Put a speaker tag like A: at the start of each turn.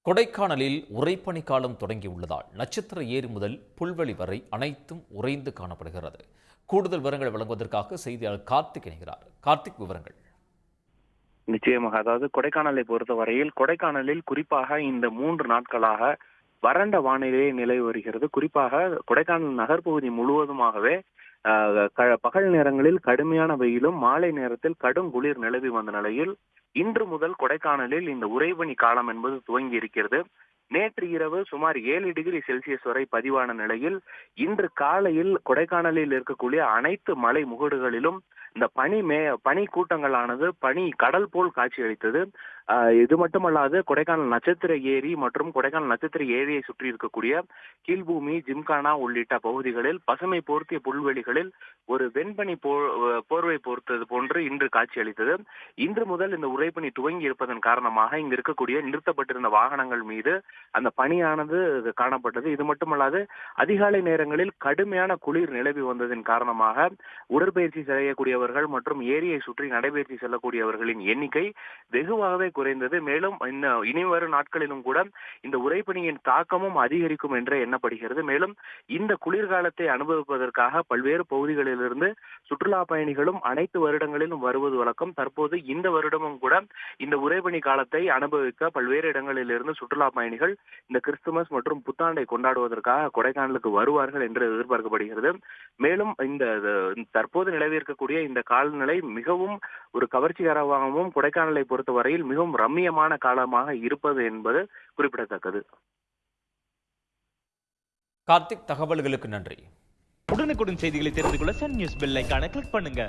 A: கொடைக்கானலில் உறைபனி காலம் தொடங்கியுள்ளதால் நட்சத்திர ஏரி முதல் புல்வெளி வரை அனைத்தும் உறைந்து காணப்படுகிறது. கூடுதல் விவரங்களை வழங்குவதற்காக செய்தியாளர் கார்த்திக் இணைகிறார். கார்த்திக், விவரங்கள்.
B: நிச்சயமாக. அதாவது கொடைக்கானலை பொறுத்தவரையில் கொடைக்கானலில் குறிப்பாக இந்த 3 நாட்களாக வறண்ட வானிலை நிலவி வருகிறது. குறிப்பாக கொடைக்கானல் நகர்பகுதி முழுவதுமாகவே பகல் நேரங்களில் கடுமையான வெயிலும் மாலை நேரத்தில் கடும் குளிர் நிலவி வந்த நிலையில் இன்று முதல் கொடைக்கானலில் இந்த உறைபனி காலம் என்பது துவங்கி இருக்கிறது. நேற்று இரவு சுமார் 7 டிகிரி செல்சியஸ் வரை பதிவான நிலையில் இன்று காலையில் கொடைக்கானலில் இருக்கக்கூடிய அனைத்து மலை முகடுகளிலும் இந்த பனி கூட்டங்களானது பனி கடல் போல் காட்சியளித்தது. இது மட்டுமல்லாது கொடைக்கானல் நட்சத்திர ஏரி மற்றும் கொடைக்கானல் நட்சத்திர ஏரியை சுற்றி இருக்கக்கூடிய கீழ்பூமி, ஜிம்கானா உள்ளிட்ட பகுதிகளில் பசுமை போர்த்திய புல்வெளிகளில் ஒரு வெண்பனி போர்வை போர்த்தது போன்று இன்று காட்சியளித்தது. இன்று முதல் இந்த உறைபனி துவங்கி இருப்பதன் காரணமாக இங்கு இருக்கக்கூடிய நிறுத்தப்பட்டிருந்த வாகனங்கள் மீது அந்த பனியானது காணப்பட்டது. இது மட்டுமல்லாது அதிகாலை நேரங்களில் கடுமையான குளிர் நிலவி வந்ததன் காரணமாக உடற்பயிற்சி செய்யக்கூடியவர்கள் மற்றும் ஏரியை சுற்றி நடைபயிற்சி செல்லக்கூடியவர்களின் எண்ணிக்கை வெகுவாகவே குறைந்தது. மேலும் இனி வரும் நாட்களிலும் கூட இந்த உறைபனியின் தாக்கமும் அதிகரிக்கும் என்று எண்ணப்படுகிறது. மேலும் இந்த குளிர்காலத்தை அனுபவிப்பதற்காக பல்வேறு பகுதிகளிலிருந்து சுற்றுலா பயணிகளும் அனைத்து வருடங்களிலும் வருவது வழக்கம். தற்போது இந்த வருடமும் கூட இந்த உறைபனி காலத்தை அனுபவிக்க பல்வேறு இடங்களிலிருந்து சுற்றுலா பயணிகள் இந்த கிறிஸ்துமஸ் மற்றும் புத்தாண்டை கொண்டாடுவதற்காக கொடைக்கானலுக்கு வருவார்கள் என்று எதிர்பார்க்கப்படுகிறது. மேலும் இந்த தற்போது நிலவி இருக்கக்கூடிய இந்த காலநிலை மிகவும் ஒரு கவர்ச்சிகரமாகவும் கொடைக்கானலை பொறுத்தவரையில் மிகவும் ரம்மியமான காலமாக இருப்பது என்பது குறிப்பிடத்தக்கது.
A: கார்த்திக், தகவல்களுக்கு நன்றி.
C: உடனுக்குடன் செய்திகளை தெரிந்து கொள்ள சன் நியூஸ் பெல் ஐகானை கிளிக் பண்ணுங்க.